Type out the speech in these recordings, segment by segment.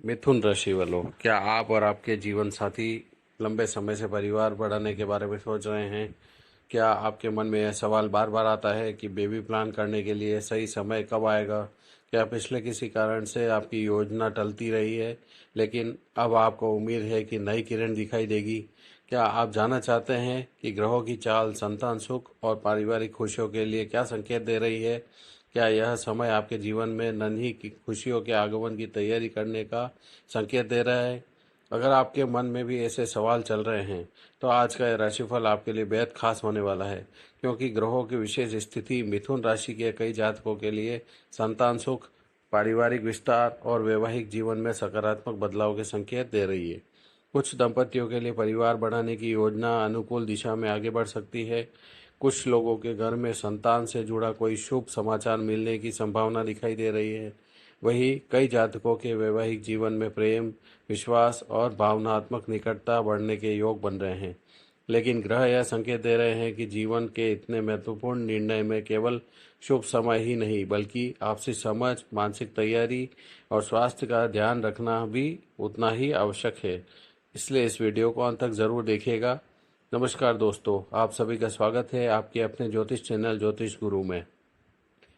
मिथुन राशि वालों, क्या आप और आपके जीवन साथी लंबे समय से परिवार बढ़ाने के बारे में सोच रहे हैं? क्या आपके मन में यह सवाल बार बार आता है कि बेबी प्लान करने के लिए सही समय कब आएगा? क्या पिछले किसी कारण से आपकी योजना टलती रही है, लेकिन अब आपको उम्मीद है कि नई किरण दिखाई देगी? क्या आप जानना चाहते हैं कि ग्रहों की चाल संतान सुख और पारिवारिक खुशियों के लिए क्या संकेत दे रही है? क्या यह समय आपके जीवन में नन्ही की खुशियों के आगमन की तैयारी करने का संकेत दे रहा है? अगर आपके मन में भी ऐसे सवाल चल रहे हैं, तो आज का यह राशिफल आपके लिए बेहद खास होने वाला है, क्योंकि ग्रहों की विशेष स्थिति मिथुन राशि के कई जातकों के लिए संतान सुख, पारिवारिक विस्तार और वैवाहिक जीवन में सकारात्मक बदलाव के संकेत दे रही है। कुछ दंपतियों के लिए परिवार बढ़ाने की योजना अनुकूल दिशा में आगे बढ़ सकती है। कुछ लोगों के घर में संतान से जुड़ा कोई शुभ समाचार मिलने की संभावना दिखाई दे रही है। वहीं कई जातकों के वैवाहिक जीवन में प्रेम, विश्वास और भावनात्मक निकटता बढ़ने के योग बन रहे हैं। लेकिन ग्रह यह संकेत दे रहे हैं कि जीवन के इतने महत्वपूर्ण निर्णय में केवल शुभ समय ही नहीं, बल्कि आपसी समझ, मानसिक तैयारी और स्वास्थ्य का ध्यान रखना भी उतना ही आवश्यक है। इसलिए इस वीडियो को अंत तक जरूर देखिएगा। नमस्कार दोस्तों, आप सभी का स्वागत है आपके अपने ज्योतिष चैनल ज्योतिष गुरु में।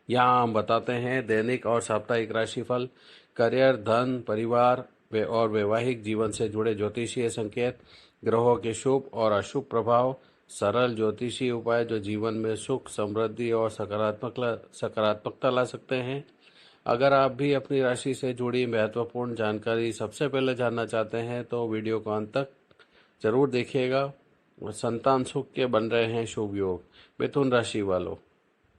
यहाँ हम बताते हैं दैनिक और साप्ताहिक राशिफल, करियर, धन, परिवार और वैवाहिक जीवन से जुड़े ज्योतिषीय संकेत, ग्रहों के शुभ और अशुभ प्रभाव, सरल ज्योतिषीय उपाय जो जीवन में सुख, समृद्धि और सकारात्मकता ला सकते हैं। अगर आप भी अपनी राशि से जुड़ी महत्वपूर्ण जानकारी सबसे पहले जानना चाहते हैं, तो वीडियो को अंत तक जरूर देखिएगा। संतान सुख के बन रहे हैं शुभ योग। मिथुन राशि वालों,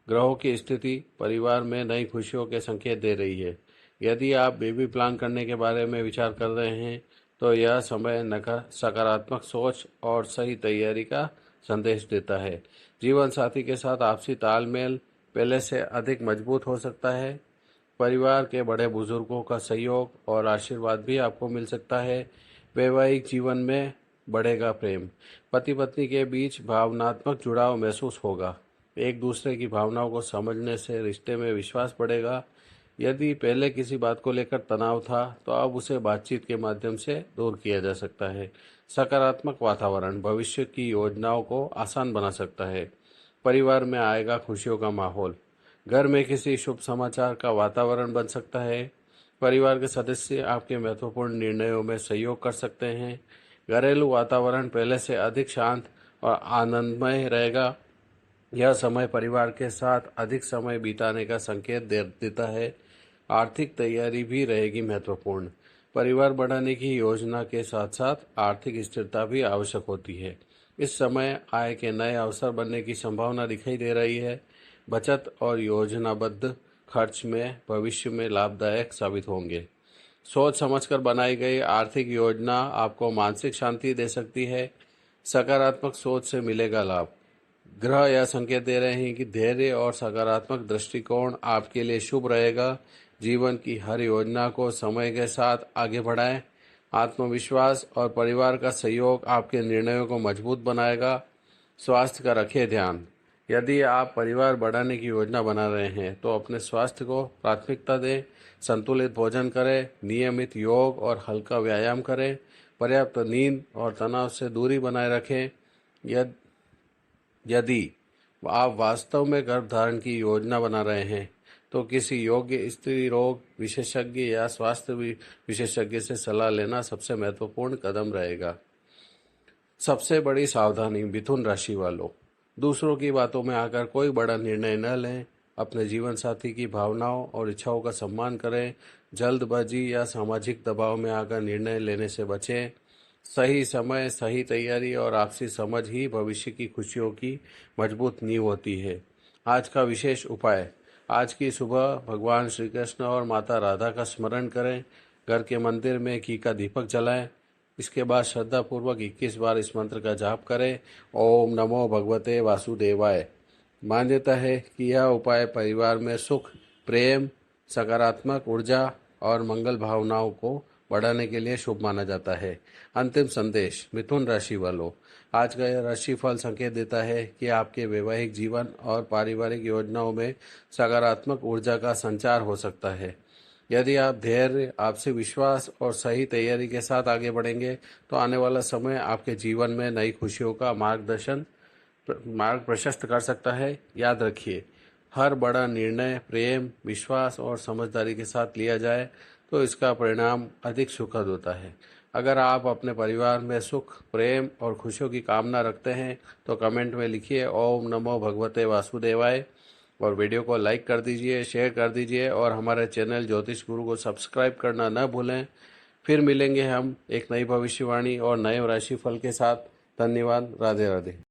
ग्रहों की स्थिति परिवार में नई खुशियों के संकेत दे रही है। यदि आप बेबी प्लान करने के बारे में विचार कर रहे हैं, तो यह समय सकारात्मक सोच और सही तैयारी का संदेश देता है। जीवन साथी के साथ आपसी तालमेल पहले से अधिक मजबूत हो सकता है। परिवार के बड़े बुजुर्गों का सहयोग और आशीर्वाद भी आपको मिल सकता है। वैवाहिक जीवन में बढ़ेगा प्रेम, पति पत्नी के बीच भावनात्मक जुड़ाव महसूस होगा। एक दूसरे की भावनाओं को समझने से रिश्ते में विश्वास बढ़ेगा। यदि पहले किसी बात को लेकर तनाव था, तो अब उसे बातचीत के माध्यम से दूर किया जा सकता है। सकारात्मक वातावरण भविष्य की योजनाओं को आसान बना सकता है। परिवार में आएगा खुशियों का माहौल, घर में किसी शुभ समाचार का वातावरण बन सकता है। परिवार के सदस्य आपके महत्वपूर्ण निर्णयों में सहयोग कर सकते हैं। घरेलू वातावरण पहले से अधिक शांत और आनंदमय रहेगा। यह समय परिवार के साथ अधिक समय बिताने का संकेत देता है। आर्थिक तैयारी भी रहेगी महत्वपूर्ण। परिवार बढ़ाने की योजना के साथ साथ आर्थिक स्थिरता भी आवश्यक होती है। इस समय आय के नए अवसर बनने की संभावना दिखाई दे रही है। बचत और योजनाबद्ध खर्च में भविष्य में लाभदायक साबित होंगे। सोच समझकर बनाई गई आर्थिक योजना आपको मानसिक शांति दे सकती है। सकारात्मक सोच से मिलेगा लाभ। ग्रह यह संकेत दे रहे हैं कि धैर्य और सकारात्मक दृष्टिकोण आपके लिए शुभ रहेगा। जीवन की हर योजना को समय के साथ आगे बढ़ाएं। आत्मविश्वास और परिवार का सहयोग आपके निर्णयों को मजबूत बनाएगा। स्वास्थ्य का रखें ध्यान। यदि आप परिवार बढ़ाने की योजना बना रहे हैं, तो अपने स्वास्थ्य को प्राथमिकता दें। संतुलित भोजन करें, नियमित योग और हल्का व्यायाम करें। पर्याप्त नींद और तनाव से दूरी बनाए रखें। यदि यदि आप वास्तव में गर्भधारण की योजना बना रहे हैं, तो किसी योग्य स्त्री रोग विशेषज्ञ या स्वास्थ्य विशेषज्ञ से सलाह लेना सबसे महत्वपूर्ण कदम रहेगा। सबसे बड़ी सावधानी मिथुन राशि वालों, दूसरों की बातों में आकर कोई बड़ा निर्णय न लें। अपने जीवन साथी की भावनाओं और इच्छाओं का सम्मान करें। जल्दबाजी या सामाजिक दबाव में आकर निर्णय लेने से बचें। सही समय, सही तैयारी और आपसी समझ ही भविष्य की खुशियों की मजबूत नींव होती है। आज का विशेष उपाय, आज की सुबह भगवान श्री कृष्ण और माता राधा का स्मरण करें। घर के मंदिर में घी का दीपक जलाएं। इसके बाद श्रद्धापूर्वक 21 बार इस मंत्र का जाप करें, ओम नमो भगवते वासुदेवाय। मान्यता है कि यह उपाय परिवार में सुख, प्रेम, सकारात्मक ऊर्जा और मंगल भावनाओं को बढ़ाने के लिए शुभ माना जाता है। अंतिम संदेश मिथुन राशि वालों, आज का यह राशिफल संकेत देता है कि आपके वैवाहिक जीवन और पारिवारिक योजनाओं में सकारात्मक ऊर्जा का संचार हो सकता है। यदि आप धैर्य, आपसी विश्वास और सही तैयारी के साथ आगे बढ़ेंगे तो आने वाला समय आपके जीवन में नई खुशियों का मार्ग प्रशस्त कर सकता है। याद रखिए, हर बड़ा निर्णय प्रेम, विश्वास और समझदारी के साथ लिया जाए तो इसका परिणाम अधिक सुखद होता है। अगर आप अपने परिवार में सुख, प्रेम और खुशियों की कामना रखते हैं तो कमेंट में लिखिए ओम नमो भगवते वासुदेवाय, और वीडियो को लाइक कर दीजिए, शेयर कर दीजिए और हमारे चैनल ज्योतिष गुरु को सब्सक्राइब करना न भूलें। फिर मिलेंगे हम एक नई भविष्यवाणी और नए राशिफल के साथ। धन्यवाद। राधे राधे।